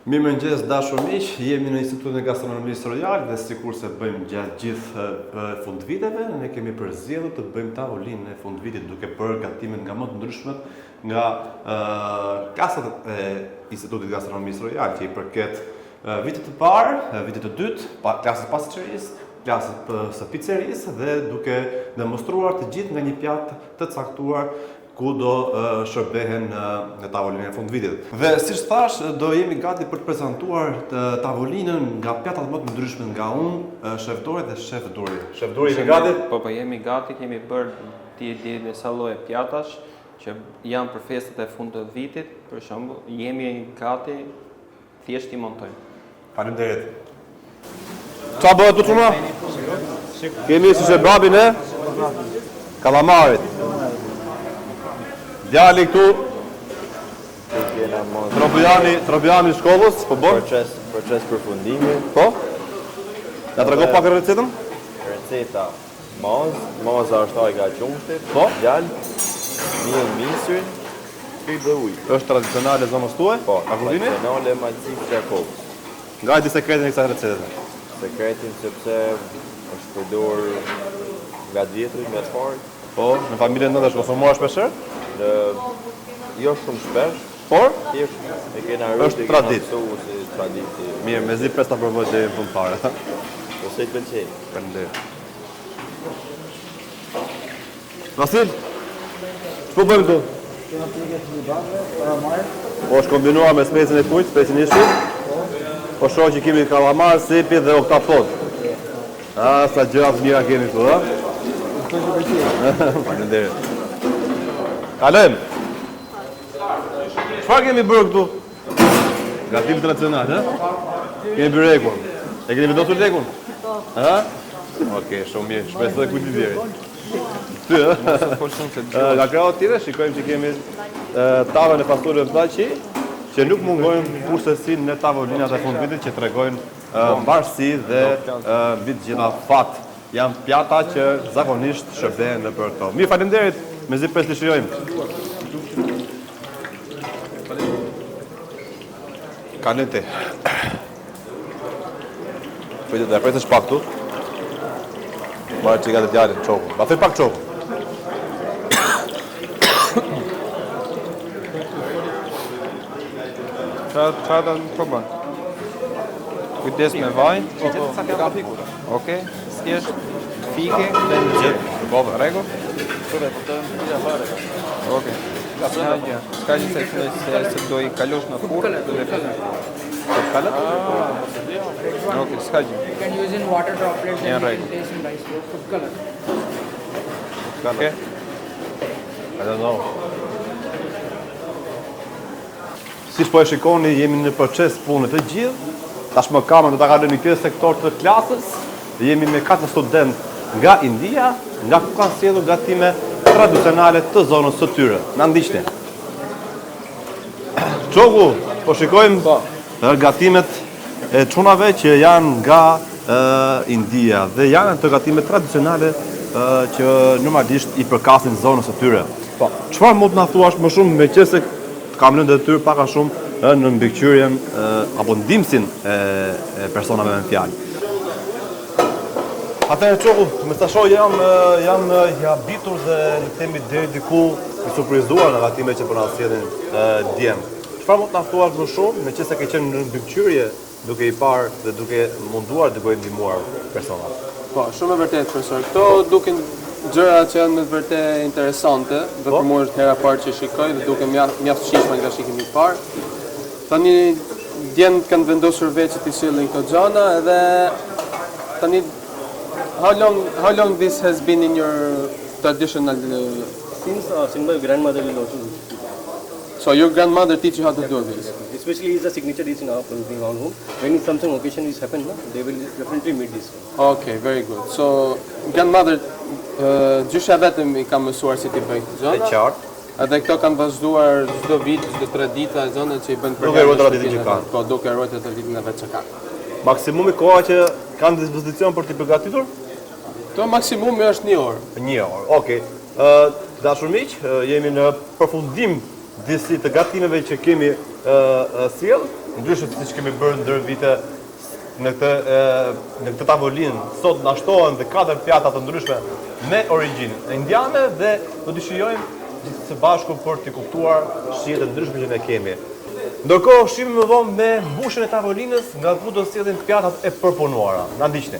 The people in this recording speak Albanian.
Mirëmëngjes dashur miq, jemi në Institutin e Gastronomisë Royal dhe sikur se bëjmë gjatë gjithë fundviteve, ne kemi përzgjedhur të bëjmë tavolinën e fundvitit duke bërë gatimet nga më të ndryshmet nga kasat e Institutit të Gastronomisë Royal, që i përket vitit të parë, vitit të dytë, klasës pasticcerisë, klasës së pizzerisë dhe duke demonstruar të gjithë nga një pjatë të caktuar ku do shërbehen në tavolinën e fundvitit. Dhe siç thash, do jemi gati për të prezantuar tavolinën nga pjatat më të ndryshme nga unë, Shef Dori dhe Shef Duri. Shef Duri, jemi gati? Po, jemi gati, kemi bërë disa lloje pjatash që janë për festat e fundit të vitit, për shembull, jemi gati, thjesht i montojmë. Faleminderit. Çfarë bëhet tu çuna? Kemi si shebabin e kallamarit. Djali këtu, Trobjani shkollës, po bën? Proces përfundimi. Po? Na trego pak recetën? Receta, moza është ajga e qumshtit, Po? djalë, miell misri, ky dhe ujë. Është tradicionale zonës tuaj? Po, Akullini? tradicionale malci Krakovës. Nga di sekretin e kësaj recete? Sekretin sepse është përdor nga vjetri, nga të parë, Po, në familjen tënde është konsumohesh shpeshherë? jo shumë shpesh, Por? thjesht e kena Është rritë, tradit. si traditi, Mirë, mezi pres ta provoj deri në fund fare. ose të pëlqej. Faleminderit. Vasil? Ç'po bëjmë këtu? Po është kombinuar me specin e kujt, specin e shit. Po shoh që kemi kallamar, sepi dhe oktapod. Sa gjëra të mira kemi këtu, ha? Faleminderit. Kalojmë. Çfarë kemi bërë këtu? Gatim tradicional, ha? Kemi bërë rekun. E keni vendosur rekun? Po. Ha? Okej, shumë mirë. Shpresoj kujt i vjen. Ty, ha? Nga krahut tjetër shikojmë që kemi tavën e pasturëve Vllaçi, që nuk mungojnë kurse në tavolinat e fundvitit që tregojnë mbarësi dhe mbi të gjitha fat. Janë pjata që zakonisht shërbehen në për këto. Mirë, faleminderit. Mezi pres të shijojmë. Kanete. Pretesh pak këtu. Marrë që gati djalin, qoku. Ba thej pak qoku. Çfarë do të probon? Kujdes me vaj. Okej, thjesht fike dhe në gjithë. Po, Rregull? Okej. Ska gjë se do i kalosh në furrë dhe kalat? Okej, ska gjë. You can use in water droplets Yeah, and right. you can place in rice food color. Okej. I don't know. Si po e shikoni, jemi në proces punët të gjithë. Tashmë kamera do ta kalojmë në këtë sektor të klasës. Jemi me 4 studentë nga India, nga ku kanë sjellur gatime tradicionale të zonës së tyre. Na ndiqni. Çogu, po shikojmë gatimet e çunave që janë nga India dhe janë të gatimet tradicionale që normalisht i përkasin zonës së tyre. Po, çfarë mund të na thuash më shumë meqense kam lënë detyrë pak a shumë në mbikëqyrjen apo ndimsin e personave me fjalë. Atëherë Çoku, me sa shoh jam i habitur dhe në themi deri diku i surprizuar nga gatimet që po na sjellin djem. Çfarë mund të na thuash më shumë, meqense ke qenë në mbikëqyrje duke i parë dhe duke munduar të ndihmuar personat? Po, shumë e vërtet, profesor. Këto duken gjëra që janë me të vërtet interesante, dhe për mua është hera parë që shikoj dhe duke mjaft shishme nga shikimi i parë. Tani djemt kanë vendosur veç që t'i sjellin këto gjana edhe tani how long this has been in your traditional Since my grandmother will also do. So your grandmother teach you how to do this? Especially is a signature dish in our home. When something occasion is happen, they will definitely meet this. Okay, very good. So grandmother gjysha vetëm i ka mësuar si t'i bëjnë këtë gjana. E qartë. Edhe këto kanë vazhduar çdo vit, çdo 3 ditë zonë që i bën për. Duke ruajtur traditin që kanë. Po, duke ruajtur traditin e vet që kanë. Maksimumi koha që kanë dispozicion për t'i përgatitur? Këto maksimumi është 1 orë. 1 orë. Okej. Dashur miq, jemi në përfundim disi të gatimeve që kemi sjell, ndryshe se siç kemi bërë ndër vite në këtë tavolinë. Sot na shtohen dhe 4 pjata të ndryshme me origjinë indiane dhe do t'i shijojmë gjithë së bashku për t'i kuptuar shijet e ndryshme që ne kemi. Ndërkohë, shihemi më vonë me mbushjen e tavolinës nga ku do sjellim pjatat e përpunuara. Na ndiqni.